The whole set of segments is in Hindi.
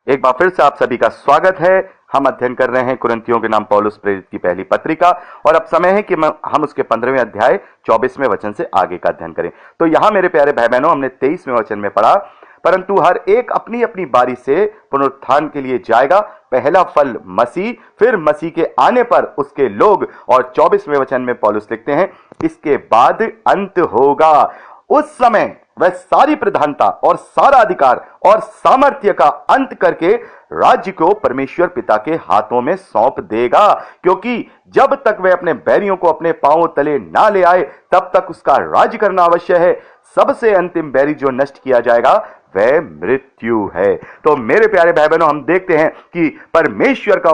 एक बार फिर से आप सभी का स्वागत है। हम अध्ययन कर रहे हैं कुरिन्थियों के नाम पौलुस प्रेरित की पहली पत्रिका और अब समय है कि हम उसके 15वें अध्याय 24वें वचन से आगे का अध्ययन करें। तो यहां मेरे प्यारे भाई बहनों, हमने 23वें वचन में पढ़ा, परंतु हर एक अपनी अपनी बारी से पुनरुत्थान के लिए जाएगा, पहला फल मसीह, फिर मसीह के आने पर उसके लोग। और 24वें वचन में पौलुस लिखते हैं, इसके बाद अंत होगा, उस समय वह सारी प्रधानता और सारा अधिकार और सामर्थ्य का अंत करके राज्य को परमेश्वर पिता के हाथों में सौंप देगा, क्योंकि जब तक वह अपने बैरियों को अपने पांवों तले ना ले आए तब तक उसका राज्य करना अवश्य है। सबसे अंतिम बैरी जो नष्ट किया जाएगा वह मृत्यु है। तो मेरे प्यारे भाई बहनों, हम देखते हैं कि परमेश्वर का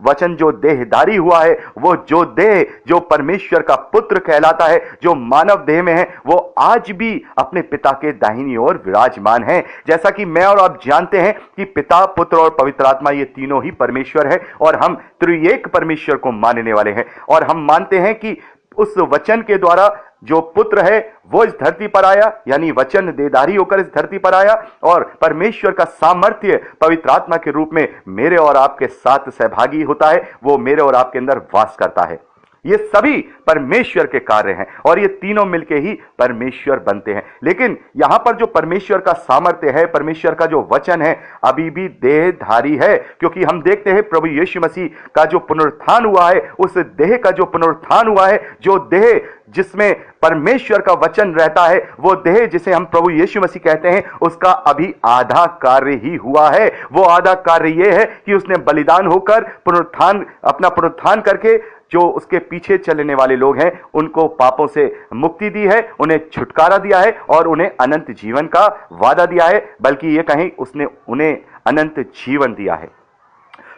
वचन जो देहधारी हुआ है, वो जो देह जो परमेश्वर का पुत्र कहलाता है, जो मानव देह में है, वो आज भी अपने पिता के दाहिनी ओर विराजमान है। जैसा कि मैं और आप जानते हैं कि पिता, पुत्र और पवित्र आत्मा ये तीनों ही परमेश्वर है और हम त्रिएक परमेश्वर को मानने वाले हैं। और हम मानते हैं कि उस वचन के द्वारा जो पुत्र है वो इस धरती पर आया, यानी वचन देहधारी होकर इस धरती पर आया, और परमेश्वर का सामर्थ्य पवित्र आत्मा के रूप में मेरे और आपके साथ सहभागी होता है, वो मेरे और आपके अंदर वास करता है। ये सभी परमेश्वर के कार्य हैं और ये तीनों मिलके ही परमेश्वर बनते हैं। लेकिन यहां पर जो परमेश्वर का सामर्थ्य है, परमेश्वर का जो वचन है, अभी भी देहधारी है, क्योंकि हम देखते हैं प्रभु यीशु मसीह का जो पुनरुत्थान हुआ है, उस देह का जो पुनरुत्थान हुआ है, जो देह जिसमें परमेश्वर का वचन रहता है, वो देह जिसे हम प्रभु यीशु मसीह कहते हैं, उसका अभी आधा कार्य ही हुआ है। वो आधा कार्य ये है कि उसने बलिदान होकर अपना पुनरुत्थान करके जो उसके पीछे चलने वाले लोग हैं उनको पापों से मुक्ति दी है, उन्हें छुटकारा दिया है और उन्हें अनंत जीवन का वादा दिया है, बल्कि ये कहें उसने उन्हें अनंत जीवन दिया है।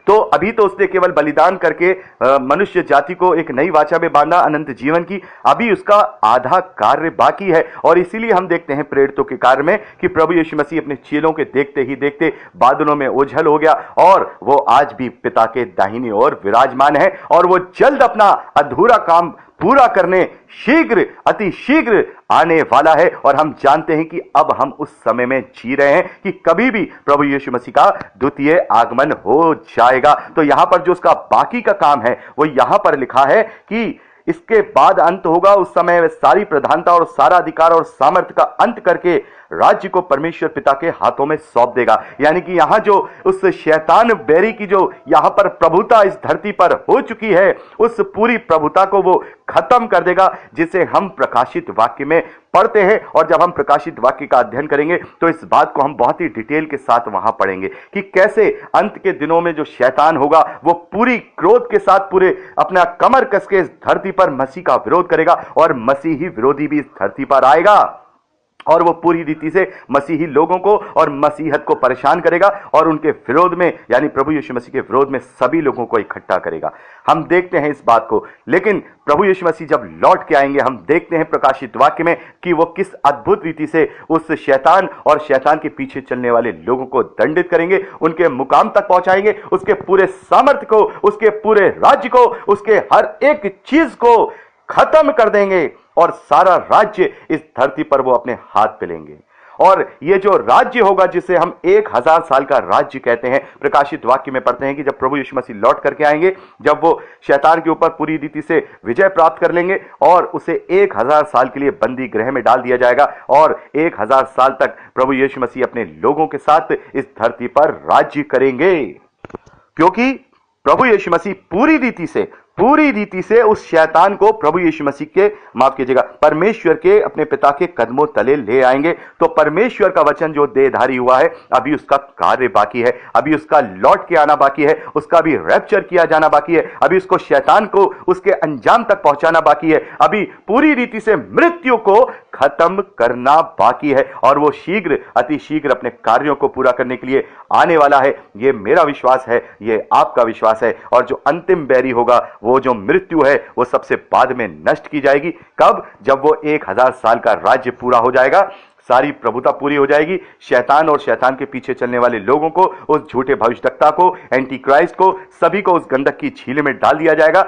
तो अभी तो उसने केवल बलिदान करके मनुष्य जाति को एक नई वाचा में बांधा अनंत जीवन की, अभी उसका आधा कार्य बाकी है। और इसीलिए हम देखते हैं प्रेरितों के कार्य में कि प्रभु यीशु मसीह अपने चेलों के देखते ही देखते बादलों में ओझल हो गया और वो आज भी पिता के दाहिनी ओर विराजमान है और वो जल्द अपना अधूरा काम पूरा करने शीघ्र, अति शीघ्र आने वाला है। और हम जानते हैं कि अब हम उस समय में जी रहे हैं कि कभी भी प्रभु यीशु मसीह का द्वितीय आगमन हो जाएगा। तो यहां पर जो उसका बाकी का काम है वो यहां पर लिखा है कि इसके बाद अंत होगा, उस समय वह सारी प्रधानता और सारा अधिकार और सामर्थ्य का अंत करके राज्य को परमेश्वर पिता के हाथों में सौंप देगा। यानी कि यहां जो उस शैतान बैरी की जो यहां पर प्रभुता इस धरती पर हो चुकी है, उस पूरी प्रभुता को वो खत्म कर देगा, जिसे हम प्रकाशित वाक्य में पढ़ते हैं। और जब हम प्रकाशित वाक्य का अध्ययन करेंगे तो इस बात को हम बहुत ही डिटेल के साथ वहां पढ़ेंगे कि कैसे अंत के दिनों में जो शैतान होगा वो पूरी क्रोध के साथ पूरे अपना कमर कस के इस धरती पर मसीह का विरोध करेगा और मसीही विरोधी भी इस धरती पर आएगा और वो पूरी रीति से मसीही लोगों को और मसीहत को परेशान करेगा और उनके विरोध में, यानी प्रभु यीशु मसीह के विरोध में सभी लोगों को इकट्ठा करेगा। हम देखते हैं इस बात को। लेकिन प्रभु यीशु मसीह जब लौट के आएंगे, हम देखते हैं प्रकाशित वाक्य में कि वो किस अद्भुत रीति से उस शैतान और शैतान के पीछे चलने वाले लोगों को दंडित करेंगे, उनके मुकाम तक पहुंचाएंगे, उसके पूरे सामर्थ्य को, उसके पूरे राज्य को, उसके हर एक चीज को खत्म कर देंगे और सारा राज्य इस धरती पर वो अपने हाथ पे लेंगे। और ये जो राज्य होगा, जिसे हम 1000 साल का राज्य कहते हैं, प्रकाशित वाक्य में पढ़ते हैं कि जब प्रभु यीशु मसीह लौट करके आएंगे, जब वो शैतान के ऊपर पूरी रीति से विजय प्राप्त कर लेंगे और उसे 1000 साल के लिए बंदी गृह में डाल दिया जाएगा और 1000 साल तक प्रभु यीशु मसीह अपने लोगों के साथ इस धरती पर राज्य करेंगे, क्योंकि प्रभु यीशु मसीह पूरी रीति से उस शैतान को प्रभु यीशु मसीह के, माफ कीजिएगा, परमेश्वर के अपने पिता के कदमों तले ले आएंगे। तो परमेश्वर का वचन जो देहधारी हुआ है, अभी उसका कार्य बाकी है, अभी उसका लौट के आना बाकी है, उसका भी रैप्चर किया जाना बाकी है, अभी उसको शैतान को उसके अंजाम तक पहुंचाना बाकी है, अभी पूरी रीति से मृत्यु को खत्म करना बाकी है और वो शीघ्र, अति शीघ्र अपने कार्यों को पूरा करने के लिए आने वाला है। ये मेरा विश्वास है, ये आपका विश्वास है। और जो अंतिम बैरी होगा, वो जो मृत्यु है, वो सबसे बाद में नष्ट की जाएगी। कब? जब वो 1000 साल का राज्य पूरा हो जाएगा, सारी प्रभुता पूरी हो जाएगी, शैतान और शैतान के पीछे चलने वाले लोगों को, उस झूठे भविष्यवक्ता को, एंटी क्राइस्ट को, सभी को उस गंधक की झील में डाल दिया जाएगा।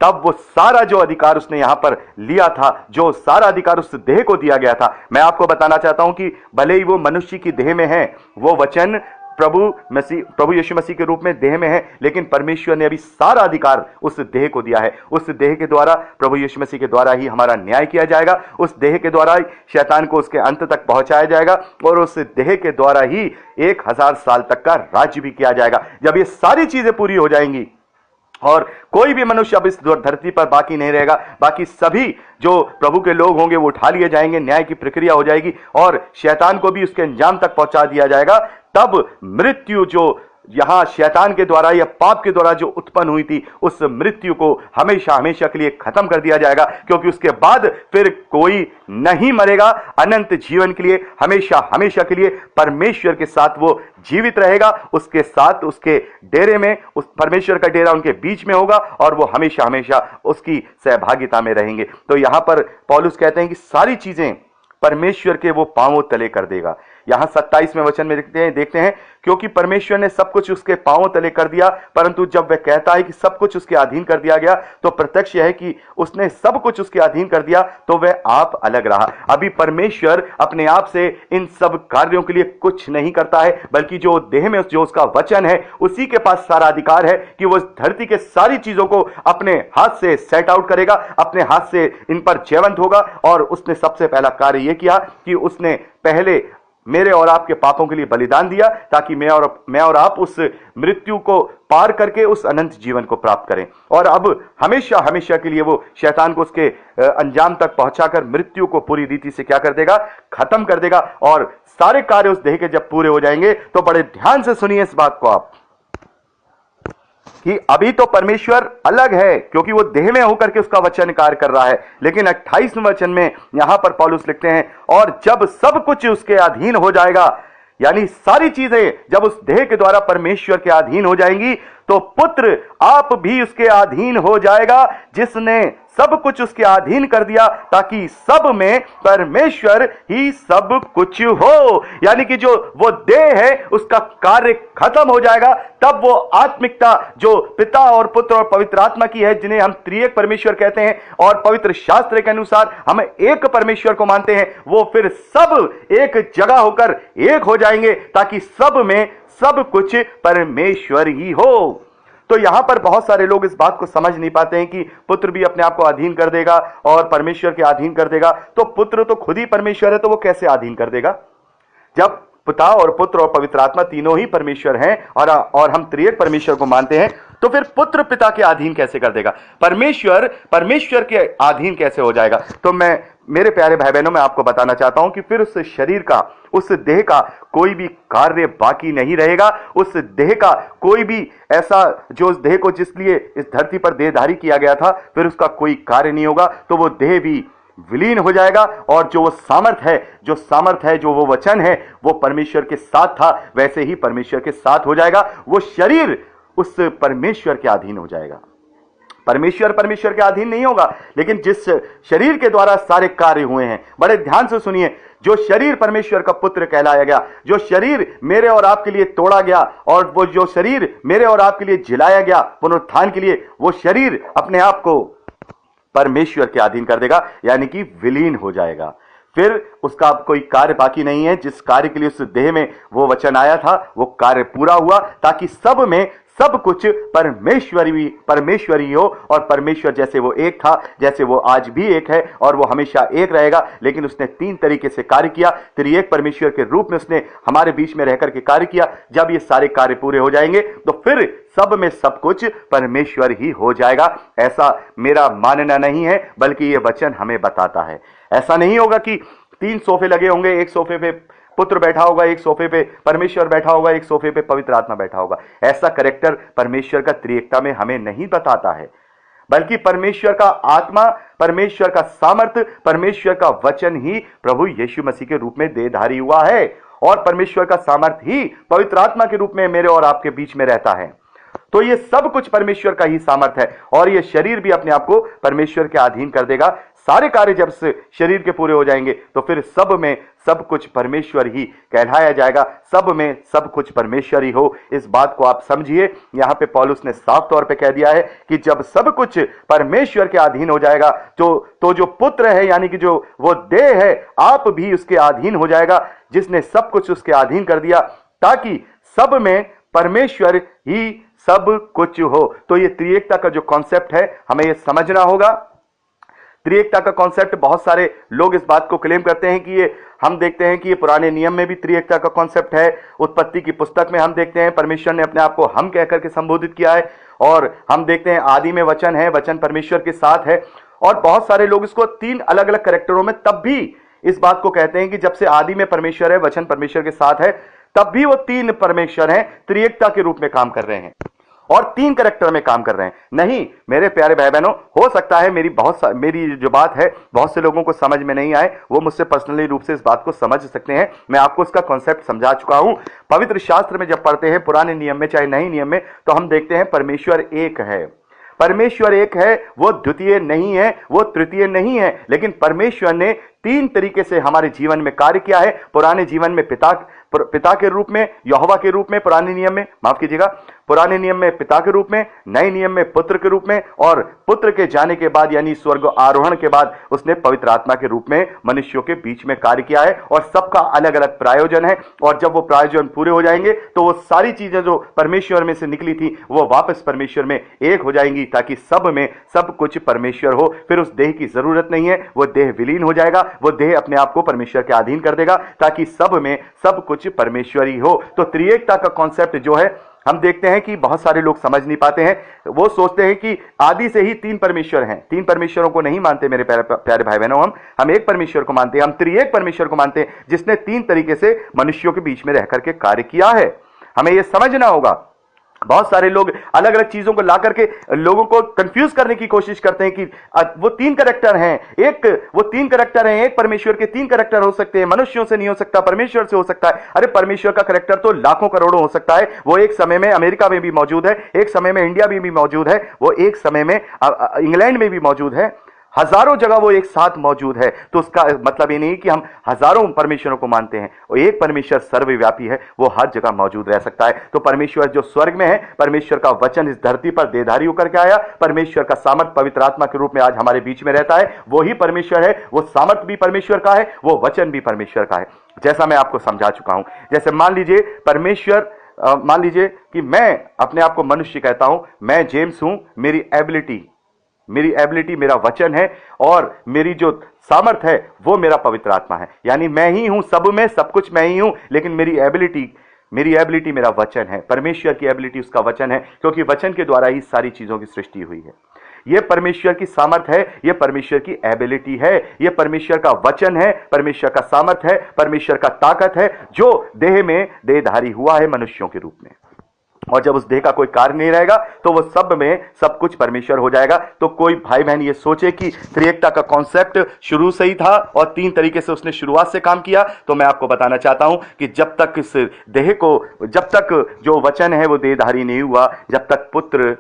तब वो सारा जो अधिकार उसने यहां पर लिया था, जो सारा अधिकार उस देह को दिया गया था, मैं आपको बताना चाहता हूं कि भले ही वो मनुष्य की देह में है, वो वचन प्रभु यीशु मसीह के रूप में देह में है, लेकिन परमेश्वर ने अभी सारा अधिकार उस देह को दिया है। उस देह के द्वारा, प्रभु यीशु मसीह के द्वारा ही हमारा न्याय किया जाएगा। उस देह के द्वारा ही शैतान को उसके अंत तक पहुंचाया जाएगा और उस देह के द्वारा ही 1000 साल तक का राज्य भी किया जाएगा। जब ये सारी चीजें पूरी हो जाएंगी और कोई भी मनुष्य अब इस धरती पर बाकी नहीं रहेगा, बाकी सभी जो प्रभु के लोग होंगे वो उठा लिए जाएंगे, न्याय की प्रक्रिया हो जाएगी और शैतान को भी उसके अंजाम तक पहुंचा दिया जाएगा। तब मृत्यु जो यहां शैतान के द्वारा या पाप के द्वारा जो उत्पन्न हुई थी, उस मृत्यु को हमेशा हमेशा के लिए खत्म कर दिया जाएगा, क्योंकि उसके बाद फिर कोई नहीं मरेगा। अनंत जीवन के लिए, हमेशा हमेशा के लिए परमेश्वर के साथ वो जीवित रहेगा। उसके साथ, उसके डेरे में, उस परमेश्वर का डेरा उनके बीच में होगा और वो हमेशा हमेशा उसकी सहभागिता में रहेंगे। तो यहां पर पौलुस कहते हैं कि सारी चीजें परमेश्वर के वो पांवों तले कर देगा। यहां 27वें वचन में देखते हैं क्योंकि परमेश्वर ने सब कुछ उसके पांवों तले कर दिया। परंतु जब वह कहता है कि सब कुछ उसके अधीन कर दिया गया, तो प्रत्यक्ष यह है कि उसने सब कुछ उसके अधीन कर दिया, तो वह आप अलग रहा। अभी परमेश्वर अपने आप से इन सब कार्यों के लिए कुछ नहीं करता है, बल्कि जो देह में जो उसका वचन है, उसी के पास सारा अधिकार है कि वो धरती के सारी चीजों को अपने हाथ से सेट आउट करेगा, अपने हाथ से इन पर जयवंत होगा। और उसने सबसे पहला कार्य यह किया कि उसने पहले मेरे और आपके पापों के लिए बलिदान दिया, ताकि मैं और आप उस मृत्यु को पार करके उस अनंत जीवन को प्राप्त करें। और अब हमेशा हमेशा के लिए वो शैतान को उसके अंजाम तक पहुंचाकर मृत्यु को पूरी रीति से क्या कर देगा, खत्म कर देगा। और सारे कार्य उस देह के जब पूरे हो जाएंगे, तो बड़े ध्यान से सुनिए इस बात को आप, कि अभी तो परमेश्वर अलग है क्योंकि वो देह में होकर के उसका वचन कार्य कर रहा है। लेकिन 28वें वचन में यहां पर पौलुस लिखते हैं, और जब सब कुछ उसके अधीन हो जाएगा, यानी सारी चीजें जब उस देह के द्वारा परमेश्वर के अधीन हो जाएंगी, तो पुत्र आप भी उसके अधीन हो जाएगा, जिसने सब कुछ उसके अधीन कर दिया, ताकि सब में परमेश्वर ही सब कुछ हो। यानी कि जो वो देह है उसका कार्य खत्म हो जाएगा। तब वो आत्मिकता जो पिता और पुत्र और पवित्र आत्मा की है, जिन्हें हम त्रिएक परमेश्वर कहते हैं और पवित्र शास्त्र के अनुसार हम एक परमेश्वर को मानते हैं, वो फिर सब एक जगह होकर एक हो जाएंगे, ताकि सब में सब कुछ परमेश्वर ही हो। तो यहां पर बहुत सारे लोग इस बात को समझ नहीं पाते हैं कि पुत्र भी अपने आप को अधीन कर देगा और परमेश्वर के अधीन कर देगा। तो पुत्र तो खुद ही परमेश्वर है, तो वो कैसे अधीन कर देगा? जब पिता और पुत्र और पवित्र आत्मा तीनों ही परमेश्वर हैं और हम त्रिएक परमेश्वर को मानते हैं, तो फिर पुत्र पिता के अधीन कैसे कर देगा? परमेश्वर के अधीन कैसे हो जाएगा? तो मैं, मेरे प्यारे भाई बहनों, मैं आपको बताना चाहता हूं कि फिर उस शरीर का, उस देह का कोई भी कार्य बाकी नहीं रहेगा। उस देह का कोई भी ऐसा, जो उस देह को जिस लिए इस धरती पर देहधारी किया गया था, फिर उसका कोई कार्य नहीं होगा। तो वो देह भी विलीन हो जाएगा और जो वो सामर्थ है, जो वो वचन है, वो परमेश्वर के साथ था, वैसे ही परमेश्वर के साथ हो जाएगा। वो शरीर उस परमेश्वर के अधीन हो जाएगा। परमेश्वर के अधीन नहीं होगा, लेकिन जिस शरीर के द्वारा सारे कार्य हुए हैं, बड़े ध्यान से सुनिए, जो शरीर परमेश्वर का पुत्र कहलाया गया, जो शरीर मेरे और आपके लिए तोड़ा गया, और वो जो शरीर मेरे और आपके लिए जिलाया गया पुनरुत्थान के लिए, वो शरीर अपने आप को परमेश्वर के अधीन कर देगा, यानी कि विलीन हो जाएगा। फिर उसका अब कोई कार्य बाकी नहीं है। जिस कार्य के लिए उस देह में वो वचन आया था, वो कार्य पूरा हुआ, ताकि सब में सब कुछ परमेश्वरी हो। और परमेश्वर जैसे वो एक था, जैसे वो आज भी एक है और वो हमेशा एक रहेगा, लेकिन उसने 3 तरीके से कार्य किया। त्रिएक परमेश्वर के रूप में उसने हमारे बीच में रहकर के कार्य किया। जब ये सारे कार्य पूरे हो जाएंगे, तो फिर सब में सब कुछ परमेश्वर ही हो जाएगा। ऐसा मेरा मानना नहीं है, बल्कि ये वचन हमें बताता है। ऐसा नहीं होगा कि 3 सोफे लगे होंगे, एक सोफे पे पुत्र बैठा होगा, एक सोफे पे परमेश्वर बैठा होगा, एक सोफे पे पवित्र आत्मा बैठा होगा। ऐसा कैरेक्टर परमेश्वर का त्रिएकता में हमें नहीं बताता है, बल्कि परमेश्वर का आत्मा, परमेश्वर का सामर्थ्य, परमेश्वर का वचन ही प्रभु यीशु मसीह के रूप में देहधारी हुआ है। और परमेश्वर का सामर्थ्य ही पवित्र आत्मा के रूप में मेरे और आपके बीच में रहता है। तो ये सब कुछ परमेश्वर का ही सामर्थ्य है, और ये शरीर भी अपने आप को परमेश्वर के अधीन कर देगा। सारे कार्य जब से शरीर के पूरे हो जाएंगे, तो फिर सब में सब कुछ परमेश्वर ही कहलाया जाएगा। सब में सब कुछ परमेश्वर ही हो, इस बात को आप समझिए। यहां पे पौलुस ने साफ तौर पे कह दिया है कि जब सब कुछ परमेश्वर के अधीन हो जाएगा, तो जो पुत्र है, यानी कि जो वो देह है, आप भी उसके अधीन हो जाएगा, जिसने सब कुछ उसके अधीन कर दिया। ताकि सब में परमेश्वर ही सब कुछ हो। तो ये त्रिएकता का जो कॉन्सेप्ट है हमें ये समझना होगा। त्रिएकता का कॉन्सेप्ट, बहुत सारे लोग इस बात को क्लेम करते हैं कि ये, हम देखते हैं कि ये पुराने नियम में भी त्रिएकता का कॉन्सेप्ट है। उत्पत्ति की पुस्तक में हम देखते हैं परमेश्वर ने अपने आप को हम कहकर के संबोधित किया है, और हम देखते हैं आदि में वचन है, वचन परमेश्वर के साथ है। और बहुत सारे लोग इसको तीन अलग अलग कैरेक्टरों में तब भी इस बात को कहते हैं कि जब से आदि में परमेश्वर है, वचन परमेश्वर के साथ है, तब भी वो तीन परमेश्वर हैं, त्रिएकता के रूप में काम कर रहे हैं और तीन कैरेक्टर में काम कर रहे हैं। नहीं मेरे प्यारे भाई बहनों, हो सकता है मेरी जो बात है बहुत से लोगों को समझ में नहीं आए, वो मुझसे पर्सनली रूप से इस बात को समझ सकते हैं। मैं आपको इसका कॉन्सेप्ट समझा चुका हूं। पवित्र शास्त्र में जब पढ़ते हैं, पुराने नियम में चाहे नए नियम में, तो हम देखते हैं परमेश्वर एक है। परमेश्वर एक है, वो द्वितीय नहीं है, वो तृतीय नहीं है, लेकिन परमेश्वर ने तीन तरीके से हमारे जीवन में कार्य किया है। पुराने जीवन में पिता के रूप में, यहोवा के रूप में, पुराने नियम में, माफ कीजिएगा, पुराने नियम में पिता के रूप में, नए नियम में पुत्र के रूप में, और पुत्र के जाने के बाद यानी स्वर्ग आरोहण के बाद उसने पवित्र आत्मा के रूप में मनुष्यों के बीच में कार्य किया है। और सबका अलग अलग प्रायोजन है, और जब वो प्रायोजन पूरे हो जाएंगे तो वो सारी चीजें जो परमेश्वर में से निकली थी वो वापस परमेश्वर में एक हो जाएंगी, ताकि सब में सब कुछ परमेश्वर हो। फिर उस देह की जरूरत नहीं है, वो देह विलीन हो जाएगा, वो देह अपने आप को परमेश्वर के अधीन कर देगा, ताकि सब में सब कुछ परमेश्वरी हो। तो त्रिएकता का कॉन्सेप्ट जो है, हम देखते हैं कि बहुत सारे लोग समझ नहीं पाते हैं। वो सोचते हैं कि आदि से ही तीन परमेश्वर हैं। तीन परमेश्वरों को नहीं मानते मेरे प्यारे भाई बहनों, हम एक परमेश्वर को मानते हैं, हम त्रिएक परमेश्वर को मानते हैं, जिसने तीन तरीके से मनुष्यों के बीच में रहकर के कार्य किया है। हमें यह समझना होगा। बहुत सारे लोग अलग अलग चीजों को ला करके लोगों को कंफ्यूज करने की कोशिश करते हैं कि वो तीन कैरेक्टर हैं, एक परमेश्वर के तीन कैरेक्टर हो सकते हैं, मनुष्यों से नहीं हो सकता, परमेश्वर से हो सकता है। अरे परमेश्वर का कैरेक्टर तो लाखों करोड़ों हो सकता है। वो एक समय में अमेरिका में भी मौजूद है, एक समय में इंडिया में भी मौजूद है, वो एक समय में इंग्लैंड में भी मौजूद है, हजारों जगह वो एक साथ मौजूद है। तो उसका मतलब ये नहीं कि हम हजारों परमेश्वरों को मानते हैं। वो एक परमेश्वर सर्वव्यापी है, वो हर जगह मौजूद रह सकता है। तो परमेश्वर जो स्वर्ग में है, परमेश्वर का वचन इस धरती पर देहधारी होकर के आया, परमेश्वर का सामर्थ पवित्र आत्मा के रूप में आज हमारे बीच में रहता है। वही परमेश्वर है, वो सामर्थ भी परमेश्वर का है, वो वचन भी परमेश्वर का है, जैसा मैं आपको समझा चुका हूं। जैसे मान लीजिए कि मैं अपने आप को मनुष्य कहता हूं, मैं जेम्स हूं, मेरी एबिलिटी मेरा वचन है, और मेरी जो सामर्थ है वो मेरा पवित्र आत्मा है। यानी मैं ही हूं, सब में सब कुछ मैं ही हूं, लेकिन मेरी एबिलिटी मेरा वचन है। परमेश्वर की एबिलिटी उसका वचन है, क्योंकि वचन के द्वारा ही सारी चीजों की सृष्टि हुई है। यह परमेश्वर की सामर्थ है, यह परमेश्वर की एबिलिटी है, यह परमेश्वर का वचन है, परमेश्वर का सामर्थ है, परमेश्वर का ताकत है, जो देह में देहधारी हुआ है मनुष्यों के रूप में। और जब उस देह का कोई कार्य नहीं रहेगा तो वो सब में सब कुछ परमेश्वर हो जाएगा। तो कोई भाई बहन ये सोचे कि त्रिएकता का कॉन्सेप्ट शुरू से ही था और तीन तरीके से उसने शुरुआत से काम किया, तो मैं आपको बताना चाहता हूं कि जब तक जो वचन है वो देहधारी नहीं हुआ, जब तक पुत्र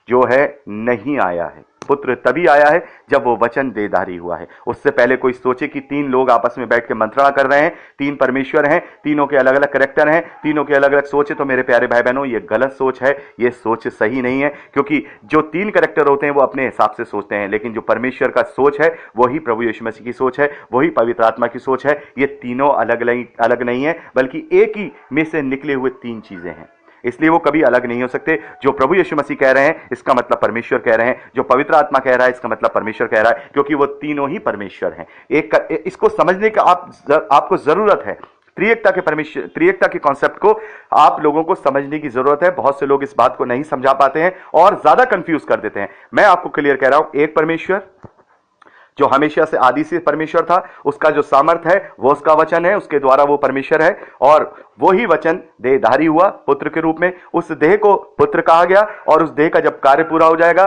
जो है नहीं आया है। पुत्र तभी आया है जब वो वचन देहधारी हुआ है। उससे पहले कोई सोचे कि तीन लोग आपस में बैठ के मंत्रणा कर रहे हैं, तीन परमेश्वर हैं, तीनों के अलग अलग कैरेक्टर हैं, तीनों के अलग अलग सोच है, तो मेरे प्यारे भाई बहनों ये गलत सोच है, ये सोच सही नहीं है। क्योंकि जो तीन कैरेक्टर होते हैं वो अपने हिसाब से सोचते हैं, लेकिन जो परमेश्वर का सोच है वही प्रभु यीशु मसीह की सोच है, वही पवित्र आत्मा की सोच है। ये तीनों अलग नहीं है, बल्कि एक ही में से निकले हुए तीन चीजें हैं, इसलिए वो कभी अलग नहीं हो सकते। जो प्रभु यीशु मसीह कह रहे हैं इसका मतलब परमेश्वर कह रहे हैं, जो पवित्र आत्मा कह रहा है इसका मतलब परमेश्वर कह रहा है, क्योंकि वो तीनों ही परमेश्वर हैं। इसको समझने का आपको जरूरत है। त्रिएकता के कॉन्सेप्ट को आप लोगों को समझने की जरूरत है। बहुत से लोग इस बात को नहीं समझा पाते हैं और ज्यादा कंफ्यूज कर देते हैं। मैं आपको क्लियर कह रहा हूं, एक परमेश्वर जो हमेशा से आदि से परमेश्वर था, उसका जो सामर्थ है वो उसका वचन है, उसके द्वारा वो परमेश्वर है, और वो ही वचन देहधारी हुआ पुत्र के रूप में। उस देह को पुत्र कहा गया, और उस देह का जब कार्य पूरा हो जाएगा,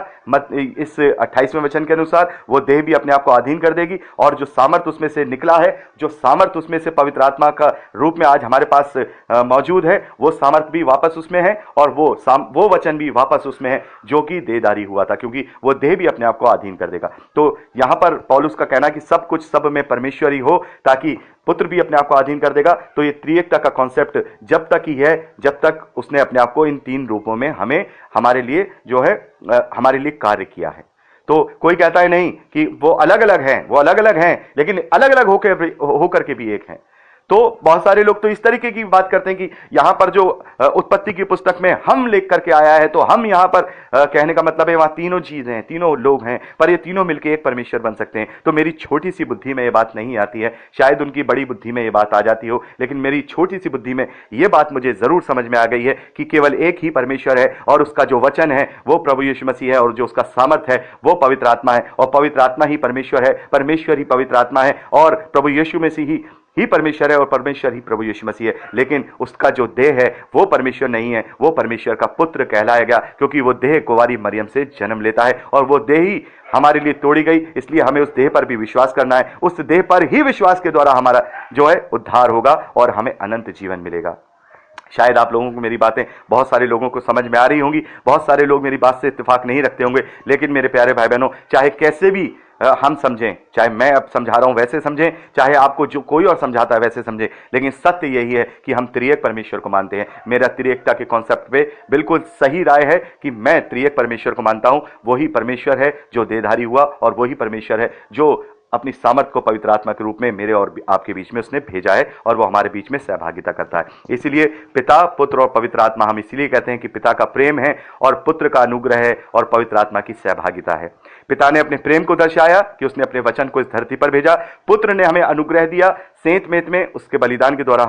इस 28वें वचन के अनुसार वो देह भी अपने आप को अधीन कर देगी, और जो सामर्थ उसमें से निकला है, जो सामर्थ उसमें से पवित्र आत्मा का रूप में आज हमारे पास मौजूद है, वो सामर्थ भी वापस उसमें है, और वो वचन भी वापस उसमें है जो कि देहधारी हुआ था, क्योंकि वो देह भी अपने आप को अधीन कर देगा। तो यहां पर पौलुस का कहना कि सब कुछ सब में परमेश्वर ही हो, ताकि पुत्र भी अपने आप को अधीन कर देगा। तो ये त्रिएकता का कॉन्सेप्ट जब तक ही है जब तक उसने अपने आप को इन तीन रूपों में हमारे लिए कार्य किया है। तो कोई कहता है नहीं कि वो अलग अलग हैं, लेकिन अलग अलग होकर के भी एक हैं। तो बहुत सारे लोग तो इस तरीके की बात करते हैं कि यहां पर जो उत्पत्ति की पुस्तक में हम लिख करके आया है, तो हम यहां पर कहने का मतलब है वहां तीनों चीजें हैं, तीनों लोग हैं, पर ये तीनों मिलकर एक परमेश्वर बन सकते हैं। तो मेरी छोटी सी बुद्धि में ये बात नहीं आती है, शायद उनकी बड़ी बुद्धि में ये बात आ जाती हो, लेकिन मेरी छोटी सी बुद्धि में ये बात मुझे जरूर समझ में आ गई है कि केवल एक ही परमेश्वर है, और उसका जो वचन है वो प्रभु यीशु मसीह है, और जो उसका सामर्थ है वो पवित्र आत्मा है, और पवित्र आत्मा ही परमेश्वर है, परमेश्वर ही पवित्र आत्मा है, और प्रभु यीशु मसीह ही परमेश्वर है, और परमेश्वर ही प्रभु यीशु मसीह है। लेकिन उसका जो देह है वो परमेश्वर नहीं है, वो परमेश्वर का पुत्र कहलाया गया, क्योंकि वो देह कुंवारी मरियम से जन्म लेता है, और वो देह ही हमारे लिए तोड़ी गई, इसलिए हमें उस देह पर भी विश्वास करना है। उस देह पर ही विश्वास के द्वारा हमारा जो है उद्धार होगा और हमें अनंत जीवन मिलेगा। शायद आप लोगों को मेरी बातें बहुत सारे लोगों को समझ में आ रही होंगी, बहुत सारे लोग मेरी बात से इत्तेफाक नहीं रखते होंगे, लेकिन मेरे प्यारे भाई बहनों, चाहे कैसे भी हम समझें, चाहे मैं अब समझा रहा हूं वैसे समझें, चाहे आपको जो कोई और समझाता है वैसे समझें, लेकिन सत्य यही है कि हम त्रिएक परमेश्वर को मानते हैं। मेरा त्रिएकता के कॉन्सेप्ट पे बिल्कुल सही राय है कि मैं त्रिएक परमेश्वर को मानता हूं। वही परमेश्वर है जो देहधारी हुआ, और वही परमेश्वर है जो अपनी सामर्थ को पवित्र आत्मा के रूप में मेरे और आपके बीच में उसने भेजा है, और वो हमारे बीच में सहभागिता करता है। इसीलिए पिता, पुत्र और पवित्र आत्मा, हम इसीलिए कहते हैं कि पिता का प्रेम है और पुत्र का अनुग्रह है और पवित्र आत्मा की सहभागिता है। पिता ने अपने प्रेम को दर्शाया कि उसने अपने वचन को इस धरती पर भेजा, पुत्र ने हमें अनुग्रह दिया, सेंत मेत में उसके बलिदान के द्वारा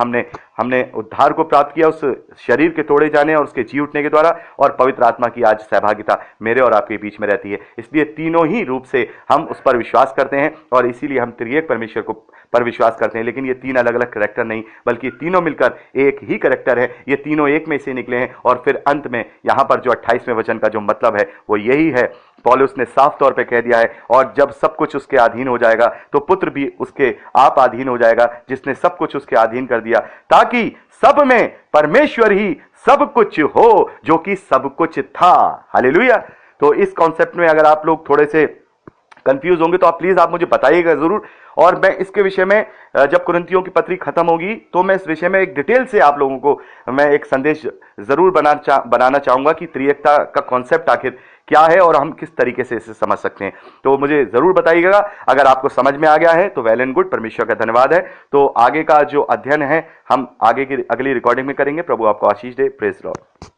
हमने उद्धार को प्राप्त किया, उस शरीर के तोड़े जाने और उसके जी उठने के द्वारा, और पवित्र आत्मा की आज सहभागिता मेरे और आपके बीच में रहती है। इसलिए तीनों ही रूप से हम उस पर विश्वास करते हैं, और इसीलिए हम त्रिएक परमेश्वर को पर विश्वास करते हैं। लेकिन ये तीन अलग अलग कैरेक्टर नहीं, बल्कि तीनों मिलकर एक ही कैरेक्टर है। ये तीनों एक में से निकले हैं, और फिर अंत में यहां पर जो 28वें वचन का जो मतलब है वो यही है। पौलुस ने साफ तौर पे कह दिया है, और जब सब कुछ उसके अधीन हो जाएगा तो पुत्र भी उसके आप अधीन हो जाएगा, जिसने सब कुछ उसके अधीन कर दिया, ताकि सब में परमेश्वर ही सब कुछ हो जो कि सब कुछ था। हालेलुया। तो इस कॉन्सेप्ट में अगर आप लोग थोड़े से कंफ्यूज होंगे तो आप प्लीज आप मुझे बताइएगा जरूर, और मैं इसके विषय में जब कुरिन्थियों की पत्री खत्म होगी तो मैं इस विषय में एक डिटेल से आप लोगों को मैं एक संदेश जरूर बनाना चाहूंगा कि त्रिएकता का कॉन्सेप्ट आखिर क्या है और हम किस तरीके से इसे समझ सकते हैं। तो मुझे जरूर बताइएगा। अगर आपको समझ में आ गया है तो वेल एंड गुड, परमेश्वर का धन्यवाद है। तो आगे का जो अध्ययन है हम आगे की अगली रिकॉर्डिंग में करेंगे। प्रभु आपको आशीष दे। Praise Lord.